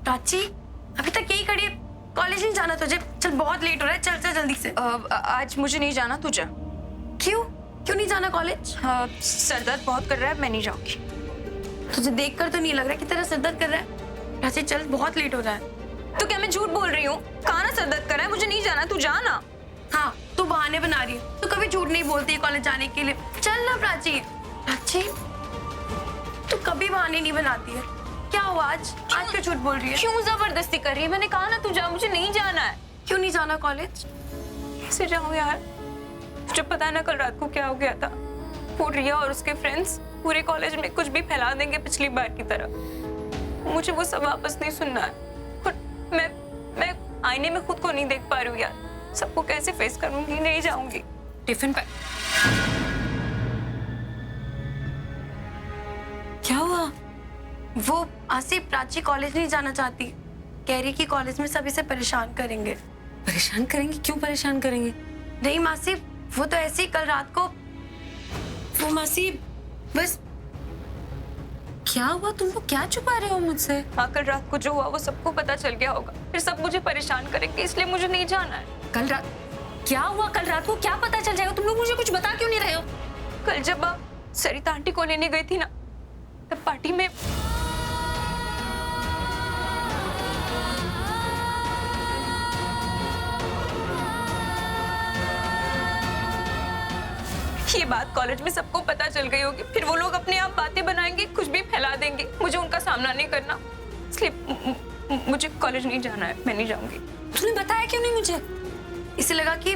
प्राची अभी तक यही खड़ी है, कॉलेज नहीं जाना तुझे? चल बहुत लेट हो रहा है, चल चल जल्दी से। आज मुझे नहीं जाना, तू जा। क्यों क्यों नहीं जाना कॉलेज? सर दर्द बहुत कर रहा है, मैं नहीं जाऊंगी। तुझे देखकर तो नहीं लग रहा कि तेरा सर दर्द कर रहा है। प्राची चल बहुत लेट हो रहा है। तो क्या मैं झूठ बोल रही हूँ? कहा ना सर दर्द कर रहा है, मुझे नहीं जाना, तू जा ना। हाँ तू बहाने बना रही है, तू कभी झूठ नहीं बोलती है कॉलेज जाने के लिए। चल ना प्राची। प्राची तू कभी बहाने नहीं बनाती है, क्या हुआ आज क्यों झूठ बोल रही है? क्यों जबरदस्ती कर रही है? मैंने कहा ना तू जा, मुझे नहीं जाना है। क्यों नहीं जाना कॉलेज? कैसे जाऊँ यार, मुझे पता ना कल रात को क्या हो गया था। वो रिया और उसके फ्रेंड्स पूरे कॉलेज में कुछ भी फैला देंगे पिछली बार की तरह। मुझे वो सब वापस नहीं सुनना है। और मैं आईने में खुद को नहीं देख पा रही हूँ यार। सबको कैसे फेस करूंगी? नहीं जाऊंगी। टिफिन पे क्या हुआ? वो आसिफ प्राची कॉलेज नहीं जाना चाहती, कह रही कि कॉलेज में सब इसे परेशान करेंगे। परेशान करेंगे? क्यों परेशान करेंगे? नहीं मासी, वो तो ऐसे ही कल रात को वो मासी बस। क्या हुआ? तुम लोग क्या छुपा रहे हो मुझसे? हाँ, कल रात को जो हुआ वो सबको पता चल गया होगा, फिर सब मुझे परेशान करेंगे, इसलिए मुझे नहीं जाना है। कल रात क्या हुआ? कल रात को क्या पता चल जाएगा? तुम लोग मुझे कुछ बता क्यों नहीं रहे हो? कल जब आप सरिता आंटी को लेने गई थी ना, तब पार्टी में ये बात कॉलेज में सबको पता चल गई होगी, फिर वो लोग अपने आप बातें बनाएंगे, कुछ भी फैला देंगे। मुझे उनका सामना नहीं करना, इसलिए मुझे कॉलेज नहीं जाना है, मैं नहीं जाऊंगी। तुमने बताया क्यों नहीं मुझे? इसे लगा कि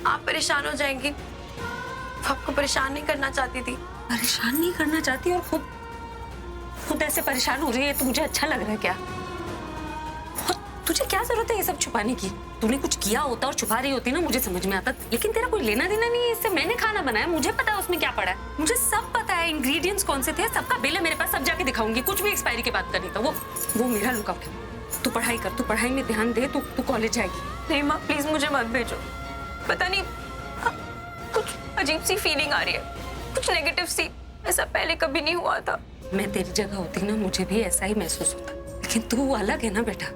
आप परेशान हो जाएंगी, वो आपको परेशान नहीं करना चाहती थी। परेशान नहीं करना चाहती और खुद ऐसे परेशान हो रही है तो मुझे अच्छा लग रहा है क्या? तुझे क्या जरूरत है ये सब छुपाने की? तूने कुछ किया होता और छुपा रही होती ना, मुझे समझ में आता। लेकिन तेरा कोई लेना देना नहीं है इससे। मैंने खाना बनाया, मुझे पता है उसमें क्या पड़ा है। मुझे सब पता है, इंग्रेडिएंट्स कौन से थे, सबका बिल है मेरे पास, सब जाके दिखाऊंगी। कुछ भी एक्सपायरी की बात करनी था, वो मेरा लुकआउट है। तू पढ़ाई कर, तू पढ़ाई में ध्यान दे, तू कॉलेज जाएगी। नहीं माँ, प्लीज मुझे मत भेजो। पता नहीं कुछ अजीब सी फीलिंग आ रही है, कुछ नेगेटिव सी। ऐसा पहले कभी नहीं हुआ था। मैं तेरी जगह होती ना, मुझे भी ऐसा ही महसूस होता। लेकिन तू अलग है ना बेटा,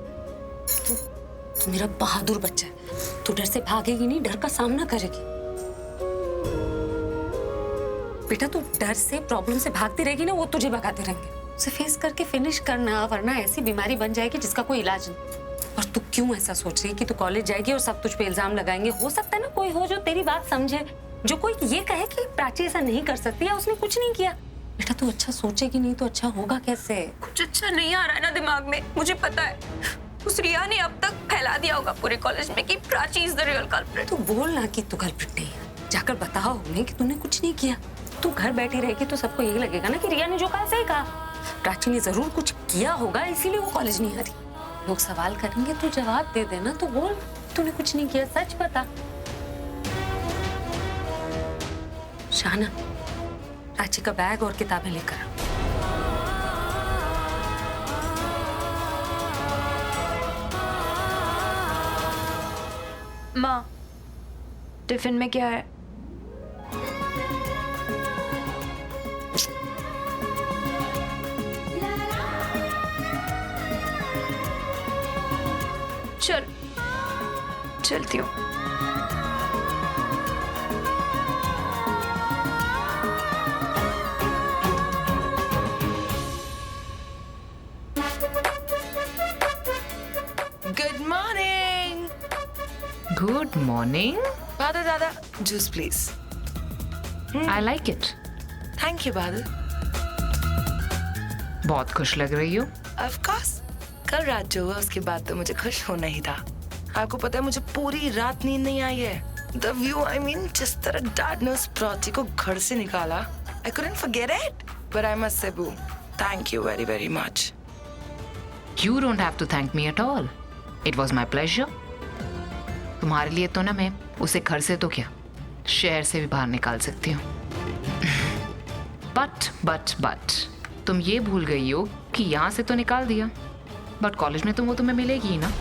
तू मेरा बहादुर बच्चा है। तू डर से भागेगी नहीं, डर का सामना करेगी। बेटा तू डर से, प्रॉब्लम से भागती रहेगी ना, वो तुझे भगाते रहेंगे। उसे फेस करके फिनिश करना, वरना ऐसी बीमारी बन जाएगी जिसका कोई इलाज नहीं। और तू क्यों ऐसा सोच रही है कि तू कॉलेज जाएगी और सब तुझ पे इल्जाम लगाएंगे? हो सकता है ना कोई हो जो तेरी बात समझे, जो कोई ये कहे कि प्राची ऐसा नहीं कर सकती या उसने कुछ नहीं किया। बेटा तू अच्छा सोचेगी नहीं तो अच्छा होगा कैसे? कुछ अच्छा नहीं आ रहा है ना दिमाग में, मुझे पता है। उस रिया ने अब तक फैला दिया होगा पूरे कॉलेज में कि Prachi is the real culprit. तू बोल ना कि तू कल्प्रिट नहीं है, जाकर बताओ उन्हें कि तूने कुछ नहीं किया। तू घर बैठी रहेगी तो सबको यही लगेगा ना कि रिया ने जो कहा सही कहा। प्राची ने जरूर कुछ किया होगा, इसीलिए वो कॉलेज नहीं आ रही। लोग सवाल करेंगे, तू जवाब दे देना। तो बोल तूने कुछ नहीं किया, सच बता। शाना, प्राची का बैग और किताबें लेकर आ। माँ, टिफिन में क्या है? चलती हूँ। Good morning. Good morning. Badal Dada, juice please. I like it. Thank you, Badal. बहुत खुश लग रही हो। Of course. कल रात जो हुआ उसके बाद तो मुझे खुश होना ही था। आपको पता है मुझे पूरी रात नींद नहीं आई है। The view, I mean, जिस तरह डैड ने उस प्राची को घर से निकाला, I couldn't forget it. But I must say, Boo, thank you very, very much. You don't have to thank me at all. It was my pleasure. तुम्हारे लिए तो ना मैं उसे घर से तो क्या, शहर से भी बाहर निकाल सकती हूँ। बट तुम ये भूल गई हो कि यहाँ से तो निकाल दिया, बट कॉलेज में तो वो तुम्हें मिलेगी ही ना।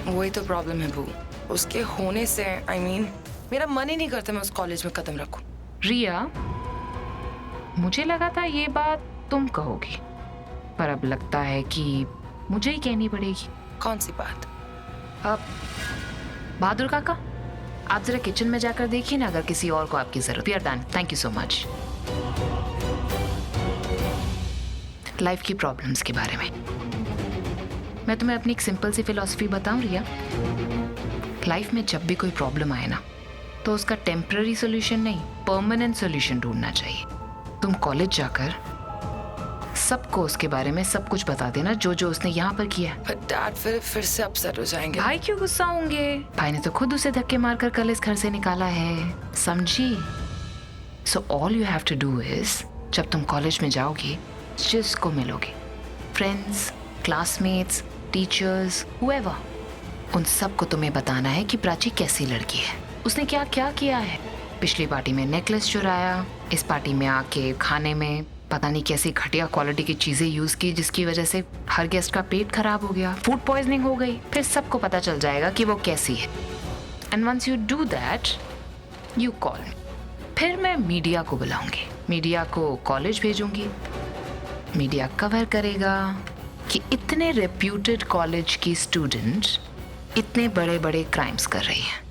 वही तो प्रॉब्लम है, बू। उसके होने से, I mean, मेरा मन ही नहीं करता मैं उस कॉलेज में कदम रखूं। रिया, मुझे लगा था ये बात तुम कहोगी, पर अब लगता है कि मुझे ही कहनी पड़ेगी। कौन सी बात? अब बहादुर काका, आप जरा किचन में जाकर देखिए ना, अगर किसी और को आपकी जरूरत। We are done, thank you so much. Life की प्रॉब्लम्स के बारे में मैं तुम्हें अपनी एक सिंपल सी फिलॉसफी बताऊं रिया। लाइफ में जब भी कोई प्रॉब्लम आए ना, तो उसका टेम्पररी सोल्यूशन नहीं, परमानेंट सोल्यूशन ढूंढना चाहिए। तुम कॉलेज जाकर सबको उसके बारे में सब कुछ बता देना, जो जो उसने यहाँ पर किया है। पर डैड फिर से अपसेट हो जाएंगे। भाई क्यों गुस्सा होंगे? भाई ने तो खुद उसे धक्के मारकर कल इस घर से निकाला है, समझी? So all you have to do is, जब तुम कॉलेज में जाओगी, जिसको मिलोगे, फ्रेंड्स, क्लासमेट्स, टीचर्स, हुएवर, उन सबको तुम्हें बताना है कि प्राची कैसी लड़की है, उसने क्या क्या किया है। पिछली पार्टी में नेकलेस चुराया, इस पार्टी में आके खाने में पता नहीं कैसी घटिया क्वालिटी की चीजें यूज की, जिसकी वजह से हर गेस्ट का पेट खराब हो गया, फूड पॉइजनिंग हो गई। फिर सबको पता चल जाएगा कि वो कैसी है। And once you do that, you call me. फिर मैं मीडिया को बुलाऊंगी, मीडिया को कॉलेज भेजूंगी, मीडिया कवर करेगा कि इतने रेप्यूटेड कॉलेज की स्टूडेंट इतने बड़े बड़े क्राइम्स कर रही है।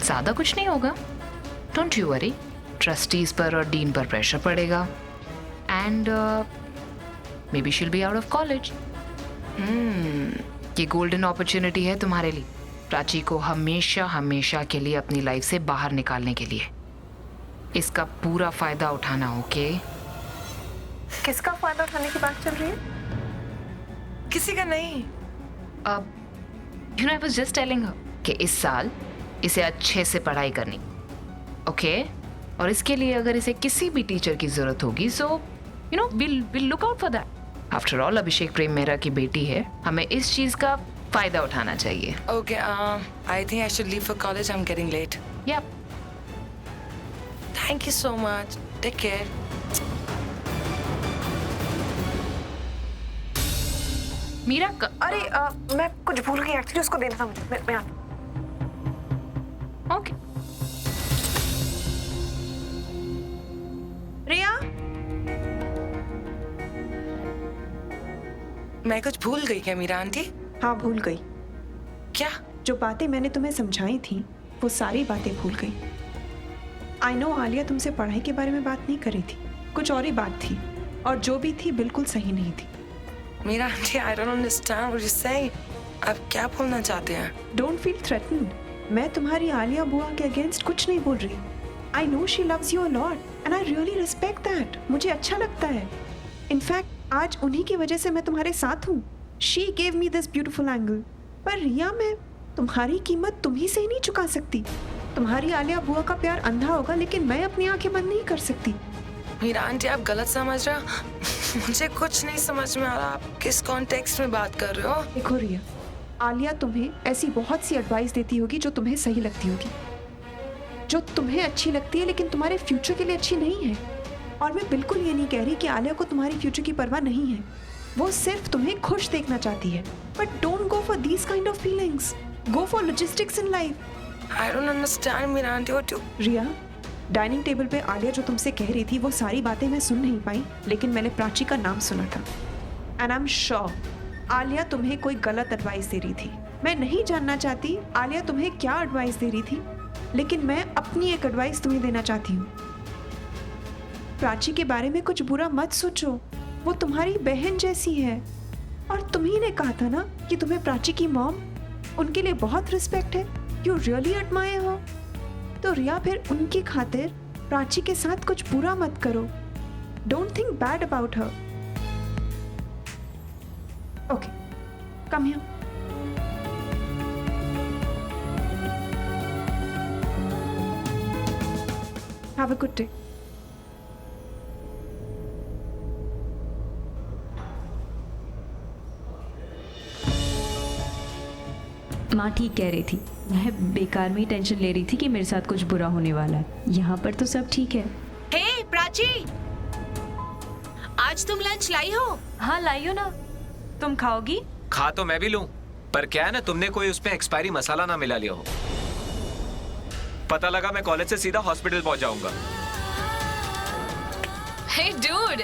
ज्यादा कुछ नहीं होगा, डोंट यू वरी। ट्रस्टीज पर और डीन पर प्रेशर पड़ेगा and may be she'll be out of college. ये गोल्डन अपॉर्चुनिटी है तुम्हारे लिए, प्राची को हमेशा हमेशा के लिए अपनी लाइफ से बाहर निकालने के लिए। इसका पूरा फायदा उठाना, ओके? किसका फायदा उठाने की बात चल रही है? किसी का नहीं। अब you know, I was just telling her कि इस साल इसे अच्छे से पढ़ाई करनी, ओके? और इसके लिए अगर इसे किसी भी टीचर की जरूरत होगी, so you know will look out for that. After all Abhishek Prem Mehra की बेटी है, हमें इस चीज का फायदा उठाना चाहिए। Okay, I think I should leave for college. I'm getting late. Yep. Thank you so much. Take care. Meera अरे मैं कुछ भूल गई एक्चुअली, उसको देना था मुझे। मैं आता हूँ। ओके। रिया, मैं कुछ भूल गई क्या मीरा आंटी? हाँ भूल गई। क्या? जो बातें मैंने तुम्हें समझाई थी वो सारी बातें भूल गई। आई नो आलिया तुमसे पढ़ाई के बारे में बात नहीं कर रही थी, कुछ और ही बात थी, और जो भी थी बिल्कुल सही नहीं थी। Meera aunty, I don't understand what you're saying. आप क्या बोलना चाहते हैं? Don't feel threatened. मैं तुम्हारी आलिया बुआ के अगेंस्ट कुछ नहीं बोल रही। I know she loves you a lot and I really respect that. मुझे अच्छा लगता है। इनफैक्ट आज उन्हीं की वजह से मैं तुम्हारे साथ हूँ। She gave me this beautiful angle. पर रिया, मैं तुम्हारी कीमत तुम ही से ही नहीं चुका सकती। तुम्हारी आलिया बुआ का प्यार अंधा होगा, लेकिन मैं अपनी आंखें बंद नहीं कर सकती। मीरा आंटी, आप गलत समझ रहे हो। मुझे कुछ नहीं समझ में आ रहा, आप किस कॉन्टेक्स्ट में बात कर रहे हो? देखो रिया, आलिया तुम्हें ऐसी बहुत सी एडवाइस देती होगी जो तुम्हें सही लगती होगी, जो तुम्हें अच्छी लगती है लेकिन तुम्हारे फ्यूचर के लिए अच्छी नहीं है। और मैं बिल्कुल ये नहीं कह रही कि आलिया को तुम्हारी फ्यूचर की परवाह नहीं है। वो सिर्फ तुम्हें खुश देखना चाहती है। But don't go for these kind of feelings. Go for logistics in life. I don't understand Meera aunty, what you. Riya, dining table पे आलिया जो तुमसे कह रही थी वो सारी बातें मैं सुन नहीं पाई, लेकिन मैंने प्राची का नाम सुना था। And I am sure Alia तुम्हें कोई गलत एडवाइस दे रही थी। मैं नहीं जानना चाहती आलिया तुम्हें क्या एडवाइस दे रही थी, लेकिन मैं अपनी एक एडवाइस तुम्हें देना चाहती हूँ। प्राची के बारे में कुछ बुरा मत सोचो, वो तुम्हारी बहन जैसी है। और तुम्ही ने कहा था ना कि तुम्हें प्राची की मॉम, उनके लिए बहुत रिस्पेक्ट है, यू रियली एडमायर हो। तो रिया, फिर उनकी खातिर प्राची के साथ कुछ बुरा मत करो। Don't think bad about her. Okay, come here. Have a good day. माँ ठीक कह रही थी। मैं बेकार में ही टेंशन ले रही थी कि मेरे साथ कुछ बुरा होने वाला है। यहाँ पर तो सब ठीक है। हे प्राची, आज तुम लंच लाई हो? हाँ लाई हो ना। तुम खाओगी? खा तो मैं भी लूं, पर क्या है ना, तुमने कोई उसमें एक्सपायरी मसाला ना मिला लिया हो। पता लगा मैं कॉलेज से सीधा हॉस्पिटल पहुंच जाऊंगा। हे डूड,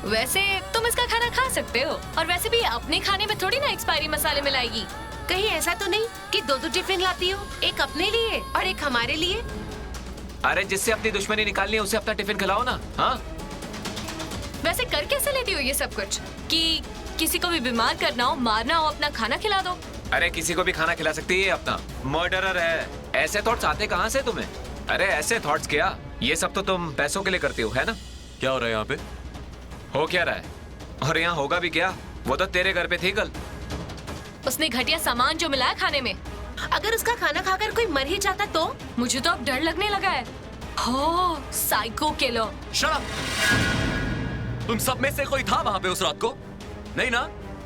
वैसे तुम इसका खाना खा सकते हो, और वैसे भी अपने खाने में थोड़ी ना एक्सपायरी मसाले मिलाएगी। कहीं ऐसा तो नहीं कि दो दो टिफिन लाती हो, एक अपने लिए और एक हमारे लिए? अरे जिससे अपनी दुश्मनी निकालनी है उसे अपना टिफिन खिलाओ ना। हाँ वैसे कर कैसे लेती हो ये सब कुछ, कि किसी को भी बीमार करना हो, मारना हो, अपना खाना खिला दो? अरे किसी को भी खाना खिला सकती है, अपना मर्डरर है। ऐसे थॉट्स आते कहाँ से तुम्हें? अरे ऐसे थॉट्स क्या, ये सब तो तुम पैसों के लिए करती हो, है ना? क्या हो रहा है यहाँ पे? हो क्या रहा है? और यहाँ होगा भी क्या, वो तो तेरे घर पे थी कल। उसने घटिया सामान जो मिलाया खाने में। अगर उसका खाना खाकर कोई मर ही जाता तो? मुझे तो अब डर लगने लगा है। हो साइको किलर। Shut up! तुम सब में से कोई था वहां पे उस रात को? नहीं ना?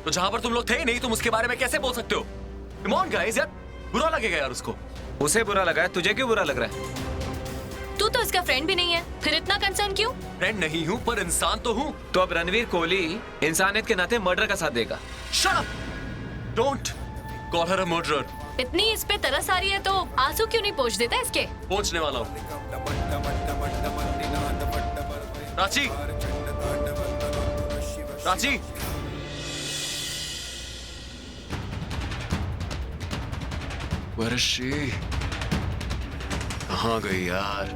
तो जहां पर तुम लोग थे ही नहीं, तुम उसके बारे में कैसे बोल सकते हो? Come on guys, यार बुरा लगेगा यार उसको। उसे बुरा लगा है, तुझे क्यों बुरा लग रहा है? तू तो इसका फ्रेंड भी नहीं है, फिर इतना कंसर्न क्यों? फ्रेंड नहीं हूँ पर इंसान तो हूँ। तो अब रणवीर कोहली इंसानियत के नाते मर्डर का साथ देगा। Shut up! Don't call her a murderer. इतनी इस पे तरस आ रही है तो आंसू क्यों नहीं पोंछ देता इसके? पहुंचने वाला हूँ। Prachi! Prachi! Where is she? कहाँ गई यार?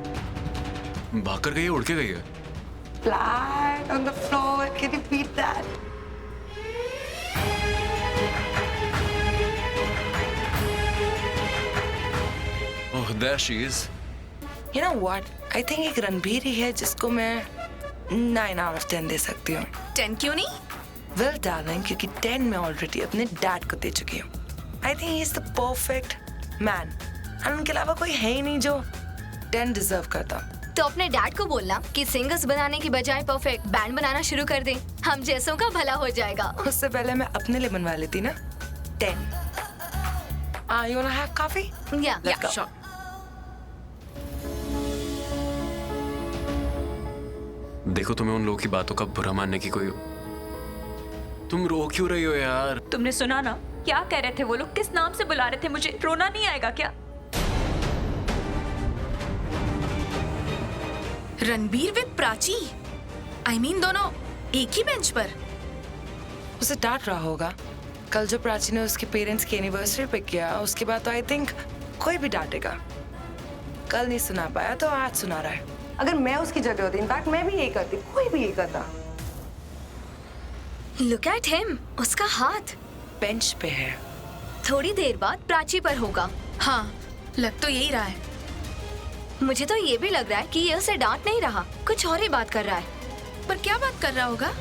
भाग कर गई है, उड़ के गई है? Flat on the floor. Can you beat that? Oh, there she is. You know what? I think एक रणबीर ही है जिसको मैं 9 out of 10 दे सकती हूँ। 10 क्यों नहीं? Well, darling, क्योंकि 10 मैं ऑलरेडी अपने डैड को दे चुकी हूँ। I think he is the perfect man. और उनके अलावा कोई है ही नहीं जो 10 डिजर्व करता। तो अपने डैड को बोलना कि सिंगर्स बनाने की बजाय परफेक्ट बैंड बनाना शुरू कर दें। हम जैसों का भला हो जाएगा। उससे पहले मैं अपने लिए बनवा लेती ना 10। You wanna have coffee? या Let's go. देखो तुम्हें उन लोगों की बातों का बुरा मानने की कोई, तुम रो क्यों रही हो यार? तुमने सुना ना क्या कह रहे थे वो लोग, किस नाम से बुला रहे थे मुझे? रोना नहीं आएगा क्या? Ranbir with Prachi? I mean दोनों एक ही बेंच पर? उसे डांट रहा होगा। कल जो प्राची ने उसके पेरेंट्स की एनिवर्सरी पे किया, उसके बाद तो आई थिंक कोई भी डांटेगा। कल नहीं सुना पाया तो आज सुना रहा है। अगर मैं उसकी जगह होती, इनफैक्ट मैं भी यही करती, कोई भी यही करता। लुक एट हिम, उसका हाथ बेंच पे है। थोड़ी देर बाद प्राची पर होगा। हाँ, लग तो यही रहा है। मुझे तो ये भी लग रहा है कि ये उसे डांट नहीं रहा, कुछ और ही बात कर रहा है। पर क्या बात कर रहा होगा?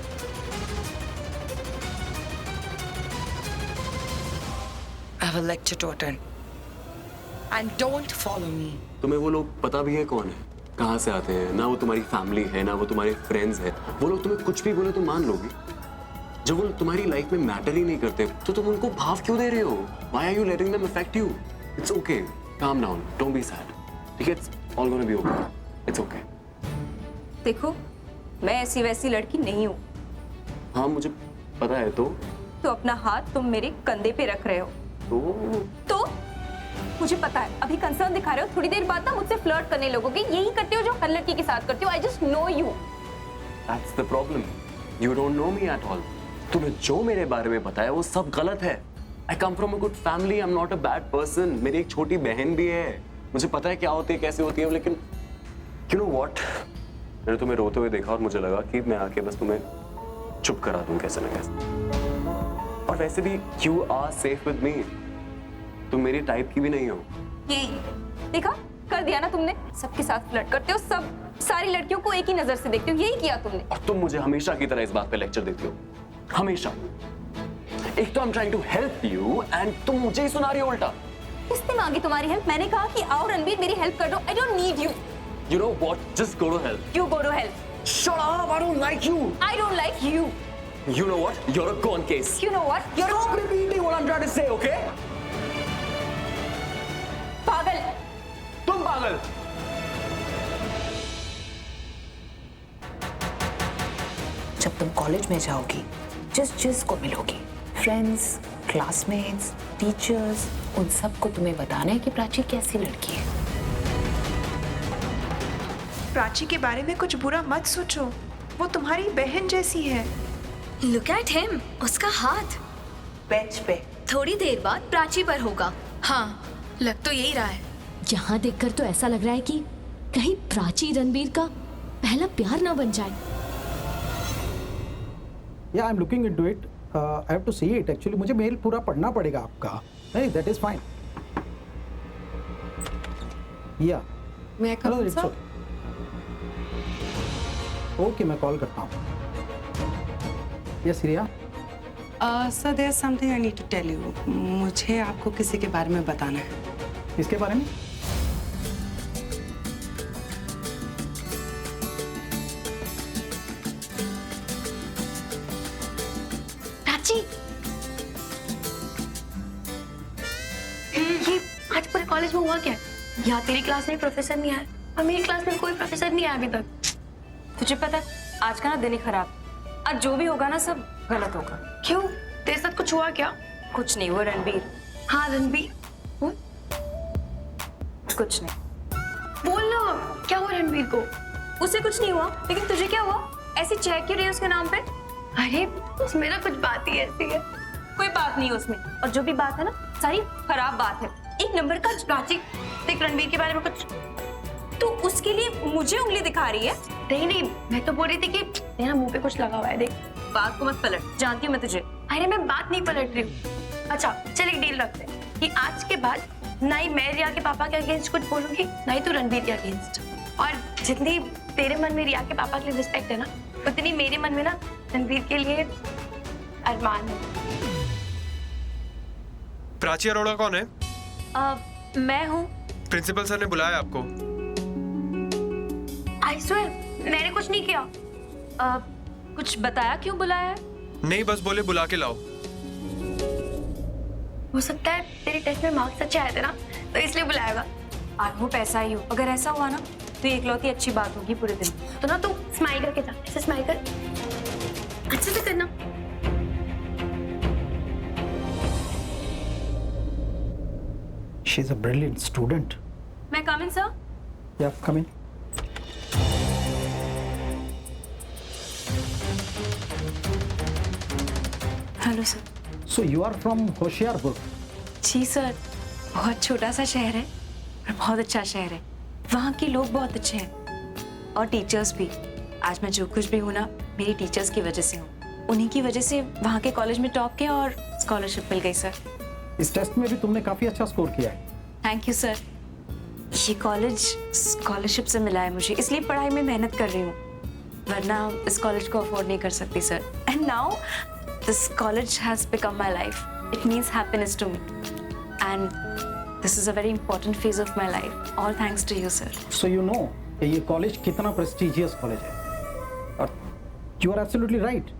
I have a lecture to attend. And don't follow me. तुम्हें वो लोग पता भी है कौन है, कहाँ से आते हैं? ना वो तुम्हारी फैमिली है, ना वो तुम्हारे फ्रेंड्स है। वो लोग तुम्हें कुछ भी बोले तो मान लोगी? जब वो लोग तुम्हारी लाइफ में मैटर ही नहीं करते तो तुम उनको भाव क्यों दे रहे हो? Why are you letting them affect you? It's okay. Calm down. Don't be sad. ठीक है? It's all gonna be okay. It's okay. देखो मैं ऐसी वैसी लड़की नहीं हूँ। हाँ मुझे पता है। तो अपना हाथ तुम मेरे कंधे पे रख रहे हो। तो मुझे पता है अभी कंसर्न दिखा रहे हो, थोड़ी देर बाद ना मुझसे फ्लर्ट करने लगोगे। यही करते हो जो हर लड़की के साथ करते हो। I just know you. That's the problem. You don't know me at all. तुम्हें जो मेरे बारे में पता है वो सब गलत है। I come from a good family. I'm not a bad person. मेरी एक छोटी बहन भी है। मुझे पता है क्या होती है, कैसे होती है, लेकिन you know what? मैंने तुम्हें रोते हुए देखा और मुझे लगा कि मैं आके बस तुम्हें चुप करा दूं कैसे ना कैसे। और वैसे भी you are safe with me. तुम मेरी टाइप की भी नहीं हो। यही देखा, कर दिया ना तुमने। सबके साथ फ्लर्ट करते हो, सारी लड़कियों को एक ही नजर से देखते हो। यही किया तुमने। और तुम मुझे हमेशा की तरह इस बात पे लेक्चर देती हो, हमेशा। एक तो I'm trying to help you and तुम मुझे ही सुना रही हो उल्टा। किसने मांगी तुम्हारी हेल्प? मैंने कहा कि आओ रणबीर मेरी हेल्प कर दो। I don't need you. You know what? Just go to hell. You go to hell. Shut up! I don't like you. I don't like you. You know what? You're a gone case. You know what? You're Stop repeating what I'm trying to say, okay? पागल। तुम पागल। जब तुम college में जाओगी, जिस को मिलोगी, friends, classmates, teachers, उन सबको तुम्हें बताना है कि प्राची कैसी लड़की है। प्राची के बारे में कुछ बुरा मत सोचो। वो तुम्हारी बहन जैसी है। लुक एट हिम, उसका हाथ बेंच पे। थोड़ी देर बाद प्राची पर होगा। हाँ, लग तो यही रहा है। यहाँ देखकर तो ऐसा लग रहा है कि कहीं प्राची रणबीर का पहला प्यार ना बन जाए। Yeah I am looking into it, I have to see it. Actually मुझे मेल पूरा पढ़ना पड़ेगा आपका। नहीं, दैट इज फाइन। या मैं हेलो, इट्स ओके, मैं कॉल करता हूँ। Yes Riya. Sir there something I need to tell you. मुझे आपको किसी के बारे में बताना है। किसके बारे में? प्राची, ये आज पूरे कॉलेज में हुआ क्या? यहाँ तेरी क्लास में प्रोफेसर नहीं आया और मेरी क्लास में कोई प्रोफेसर नहीं आया अभी तक। तुझे पता है आज का ना दिन ही खराब। आज जो भी होगा ना सब गलत होगा। क्यों? तेरे साथ कुछ हुआ क्या? कुछ नहीं, वो रणबीर। हाँ रणबीर, कुछ नहीं। बोल ना, क्या हुआ रणबीर को? उसे कुछ नहीं हुआ, लेकिन तुझे क्या हुआ? ऐसी चेक क्यों रही है उसके नाम पे? अरे उसमें ना कुछ बात ही ऐसी है। कोई बात नहीं है उसमें, और जो भी बात है ना सारी खराब बात है। एक नंबर का। प्राची, देख रणबीर के बारे में कुछ। तू उसके लिए मुझे उंगली दिखा रही है? नहीं नहीं, मैं तो बोल रही थी कि तेरा मुंह पे कुछ लगा हुआ है। देख, बात को मत पलट, जानती हूँ मैं तुझे। अरे मैं बात नहीं पलट रही हूँ। अच्छा चल, एक डील रखते हैं कि आज के बाद ना ही मैं रिया के पापा के अगेंस्ट कुछ बोलूंगी, ना ही तू रणबीर के अगेंस्ट। और जितनी तेरे मन में रिया के पापा के लिए रिस्पेक्ट है ना, उतनी मेरे मन में ना रणबीर के लिए अरमान है। प्राची अरोड़ा कौन है? मैं हूँ। प्रिंसिपल सर ने बुलाया आपको। आई स्वेयर, मैंने कुछ नहीं किया। कुछ बताया क्यों बुलाया है? नहीं, बस बोले बुला के लाओ। हो सकता है तेरे टेस्ट में मार्क्स अच्छे आए थे ना, तो इसलिए बुलाएगा। आज वो पैसा ही हो। अगर ऐसा हुआ ना तो एकलौती अच्छी बात होगी पूरे दिन। तो ना तू स्माइल करके जा, ऐसे स्माइल कर, अच्छे से करना। She is a brilliant student. मैं come in sir? Yeah, come in. Hello sir. So you are from Hoshiarpur? जी सर, बहुत छोटा सा शहर है और बहुत अच्छा शहर है। वहाँ के लोग बहुत अच्छे हैं और टीचर्स भी। आज मैं जो कुछ भी हूँ ना, मेरी टीचर्स की वजह से हूँ। उन्हीं की वजह से वहाँ के कॉलेज में टॉप किया और स्कॉलरशिप मिल गई सर। इस टेस्ट में भी तुमने काफी अच्छा स्कोर किया है। Thank you sir. ये कॉलेज स्कॉलरशिप से मिला है मुझे, इसलिए पढ़ाई में मेहनत कर रही हूँ, वरना इस कॉलेज को अफोर्ड नहीं कर सकती sir. And now this college has become my life. It means happiness to me and this is a very important phase of my life. All thanks to you sir. So you know कि ये college कितना prestigious college है और you are absolutely right.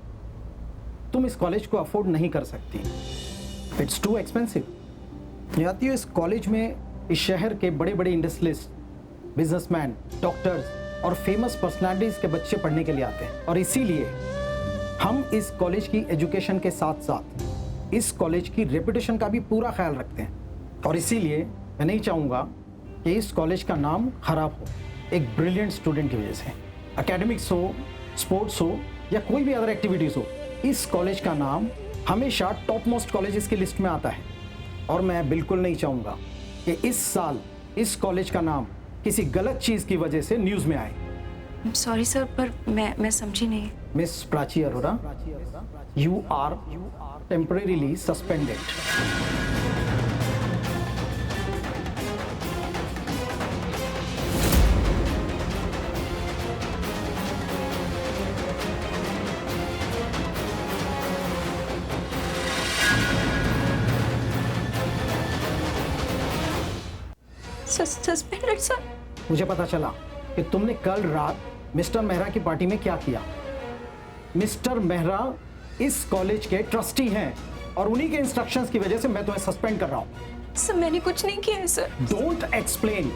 तुम इस college को afford नहीं कर सकती, इट्स टू एक्सपेंसिव। जाती हो, इस कॉलेज में इस शहर के बड़े बड़े इंडस्ट्रियलिस्ट, बिजनेसमैन, डॉक्टर्स और फेमस पर्सनालिटीज के बच्चे पढ़ने के लिए आते हैं। और इसीलिए हम इस कॉलेज की एजुकेशन के साथ साथ इस कॉलेज की रेपुटेशन का भी पूरा ख्याल रखते हैं। और इसीलिए मैं नहीं चाहूँगा कि इस कॉलेज का नाम खराब हो एक ब्रिलियंट स्टूडेंट की वजह से। एकेडमिक्स हो, स्पोर्ट्स हो या कोई भी अदर एक्टिविटीज़ हो, इस कॉलेज का नाम हमेशा टॉप मोस्ट कॉलेजेस की लिस्ट में आता है। और मैं बिल्कुल नहीं चाहूँगा कि इस साल इस कॉलेज का नाम किसी गलत चीज़ की वजह से न्यूज़ में आए। सॉरी सर, पर मैं समझी नहीं। Miss Prachi Arora, you are temporarily suspended. Suspended sir? मुझे पता चला कि तुमने कल रात मिस्टर मेहरा की पार्टी में क्या किया। मिस्टर मेहरा इस कॉलेज के ट्रस्टी हैं और उन्हीं के इंस्ट्रक्शंस की वजह से मैं तुम्हें सस्पेंड कर रहा हूं। सर मैंने कुछ नहीं किया है सर। Don't explain.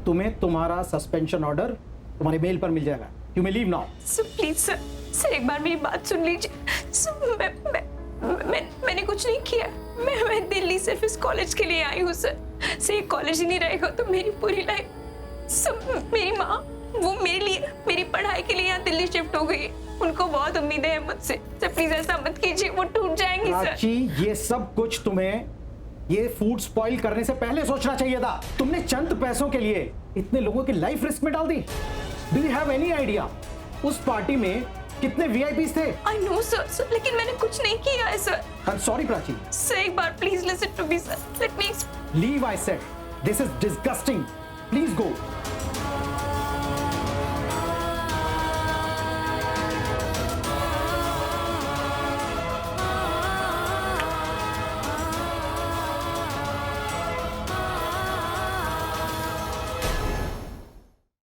तुम्हें तुम्हारा सस्पेंशन ऑर्डर तुम्हारे मेल पर मिल जाएगा। You may leave now. Sir please sir, sir एक बार मेरी बात सुन लीजिए। सर मैंने कुछ नहीं किया। मैं दिल्ली सिर्फ इस कॉलेज के लिए आई हूँ सर। ये कॉलेज ही नहीं रहेगा तो मेरी पूरी लाइफ, सब मेरी माँ वो मेरे लिए, मेरी पढ़ाई के लिए यहाँ दिल्ली शिफ्ट हो गई है। उनको बहुत उम्मीदें हैं मुझसे। सर प्लीज ऐसा मत कीजिए, वो टूट जाएंगी सर। प्राची, ये सब कुछ तुम्हें ये फूड स्पॉइल करने से पहले सोचना चाहिए था। तुमने चंद पैसों के लिए इतने लोगों की लाइफ रिस्क में डाल दी। Do you have any idea उस पार्टी में कितने वीआईपीस थे? आई नो सर, लेकिन मैंने कुछ नहीं किया है sir. I am sorry Prachi. Sir एक बार please listen to me sir, let me leave I said. This is disgusting. Please go.